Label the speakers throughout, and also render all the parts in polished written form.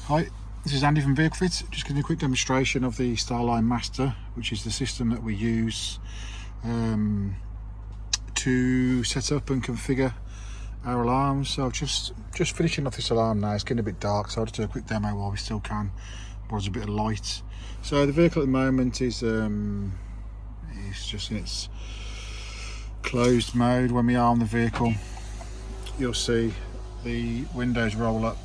Speaker 1: Hi, this is Andy from Vehicle Fit. Just giving you a quick demonstration of the Starline Master, which is the system that we use to set up and configure our alarms. So just finishing off this alarm now. It's getting a bit dark, so I'll just do a quick demo while we still can, while there's a bit of light. So the vehicle at the moment is just in its closed mode. When we arm the vehicle, you'll see the windows roll up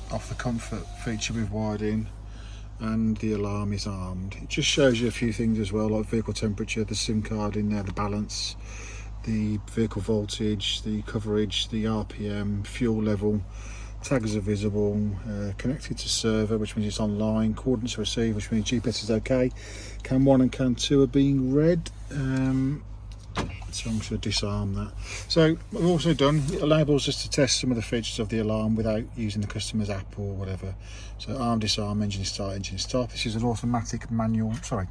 Speaker 1: off the comfort feature we've wired in, and the alarm is armed. It just shows you a few things as well, like vehicle temperature, the SIM card in there, the balance, the vehicle voltage, the coverage, the RPM, fuel level. Tags are visible, connected to server, which means it's online, coordinates are received, which means GPS is okay. CAN 1 and CAN 2 are being read. So I'm just going to disarm that. So what we've also done, it enables us to test some of the features of the alarm without using the customer's app or whatever. So arm, disarm, engine start, engine stop. This is an automatic manual, an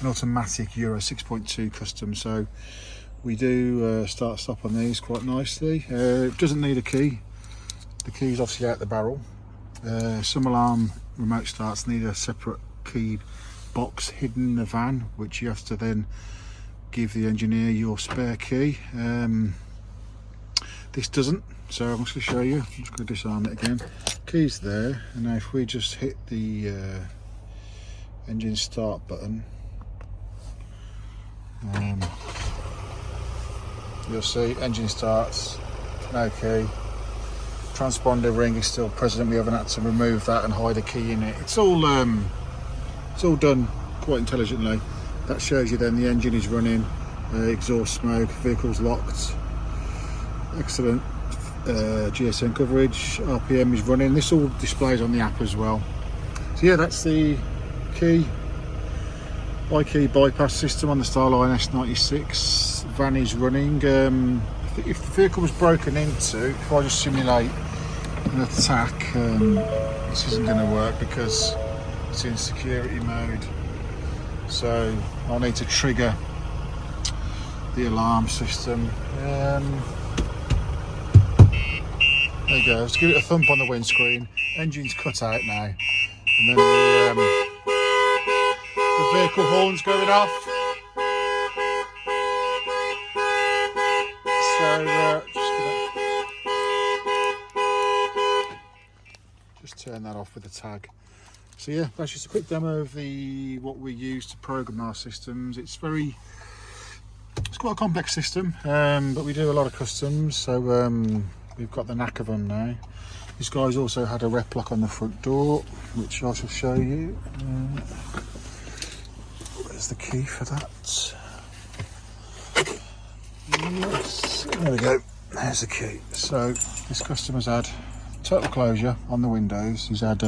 Speaker 1: automatic Euro 6.2 custom. So we do start stop on these quite nicely. It doesn't need a key. The key is obviously out the barrel. Some alarm remote starts need a separate key box hidden in the van, which you have to then give the engineer your spare key. This doesn't, so I'm just going to show you. I'm just going to disarm it again. Key's there, and now if we just hit the engine start button, you'll see engine starts, no key. Transponder ring is still present. We haven't had to remove that and hide a key in it. It's all done quite intelligently. That shows you then the engine is running, exhaust smoke, vehicle's locked, excellent GSM coverage, RPM is running. This all displays on the app as well. So yeah, that's the key bypass system on the Starline S96. Van is running. If the vehicle was broken into, if I just simulate an attack, this isn't going to work because it's in security mode. So I'll need to trigger the alarm system. There you go. Let's give it a thump on the windscreen. Engine's cut out now, and then the vehicle horn's going off. So just turn that off with the tag. So yeah, that's just a quick demo of what we use to program our systems. It's quite a complex system, but we do a lot of customs, so we've got the knack of them now. This guy's also had a Replock on the front door, which I shall show you. Where's the key for that? Yes, there we go. There's the key. So this customer's had total closure on the windows. He's had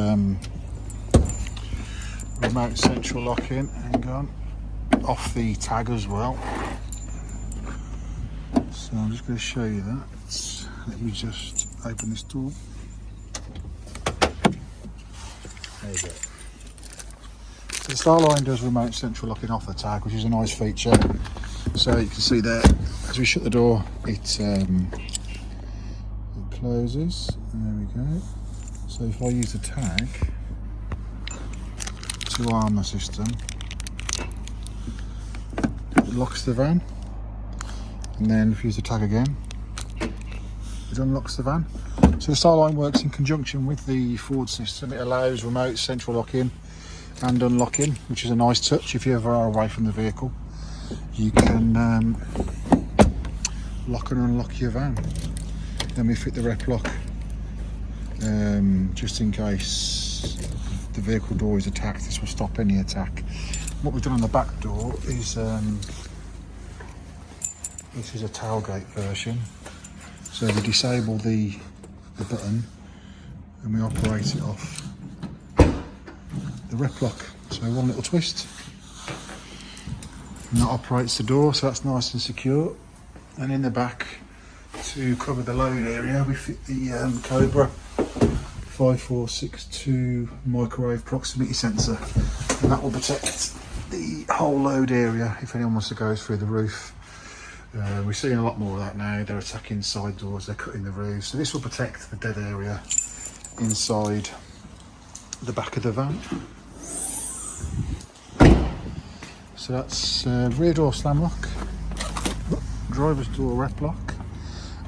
Speaker 1: remote central lock-in, hang on, off the tag as well. So I'm just going to show you that. Let me just open this door. There you go. So the Starline does remote central locking off the tag, which is a nice feature. So you can see there, as we shut the door, it closes. There we go. So if I use the tag to arm the system, it locks the van, and then if you use the tag again, it unlocks the van. So the Starline works in conjunction with the Ford system. It allows remote central lock-in and unlocking, which is a nice touch. If you ever are away from the vehicle, you can lock and unlock your van. Then we fit the Replock, just in case the vehicle door is attacked. This will stop any attack. What we've done on the back door is this is a tailgate version. So we disable the button and we operate it off the Replock. So one little twist, and that operates the door, so that's nice and secure. And in the back, to cover the load area, we fit the Cobra 5462 microwave proximity sensor, and that will protect the whole load area if anyone wants to go through the roof. We're seeing a lot more of that now. They're attacking side doors, they're cutting the roofs, so this will protect the dead area inside the back of the van. So that's rear door Slamlock, driver's door Replock,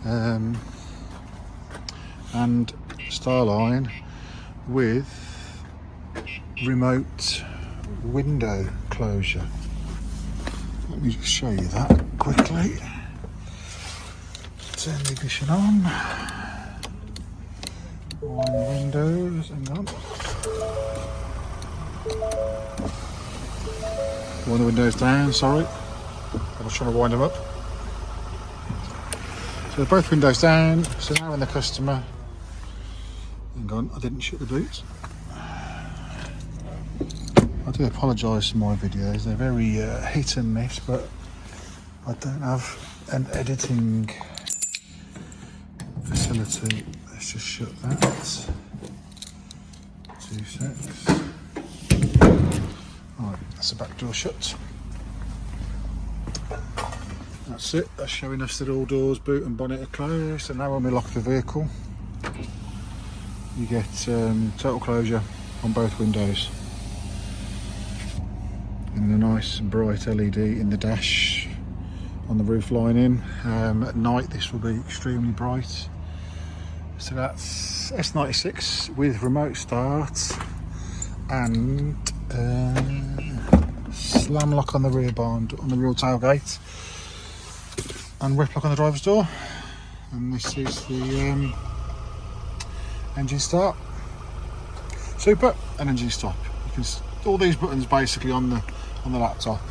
Speaker 1: and Starline with remote window closure. Let me just show you that quickly. Turn the ignition on. Windows, hang on. Wind the windows down, sorry. I was trying to wind them up. So they're both windows down. So now when the customer, hang on, I didn't shut the boots. I do apologise for my videos, they're very hit and miss, but I don't have an editing facility. Let's just shut that. 2 secs. Right, that's the back door shut. That's it, that's showing us that all doors, boot and bonnet are closed. And now when we lock the vehicle, you get total closure on both windows. And a nice bright LED in the dash on the roof lining. At night this will be extremely bright. So that's S96 with remote start and Slamlock on the rear bond, on the rear tailgate, and Replock on the driver's door. And this is the engine start. Super, and engine stop. You can all these buttons basically on the laptop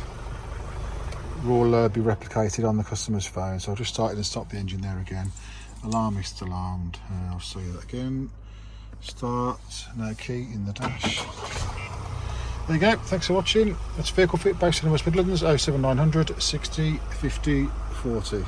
Speaker 1: will be replicated on the customer's phone. So I've just started and stopped the engine there again. Alarm is still alarmed. I'll show you that again. Start, no key in the dash. There you go, thanks for watching. That's Vehicle Fit based in the West Midlands, 07900 60 50 40.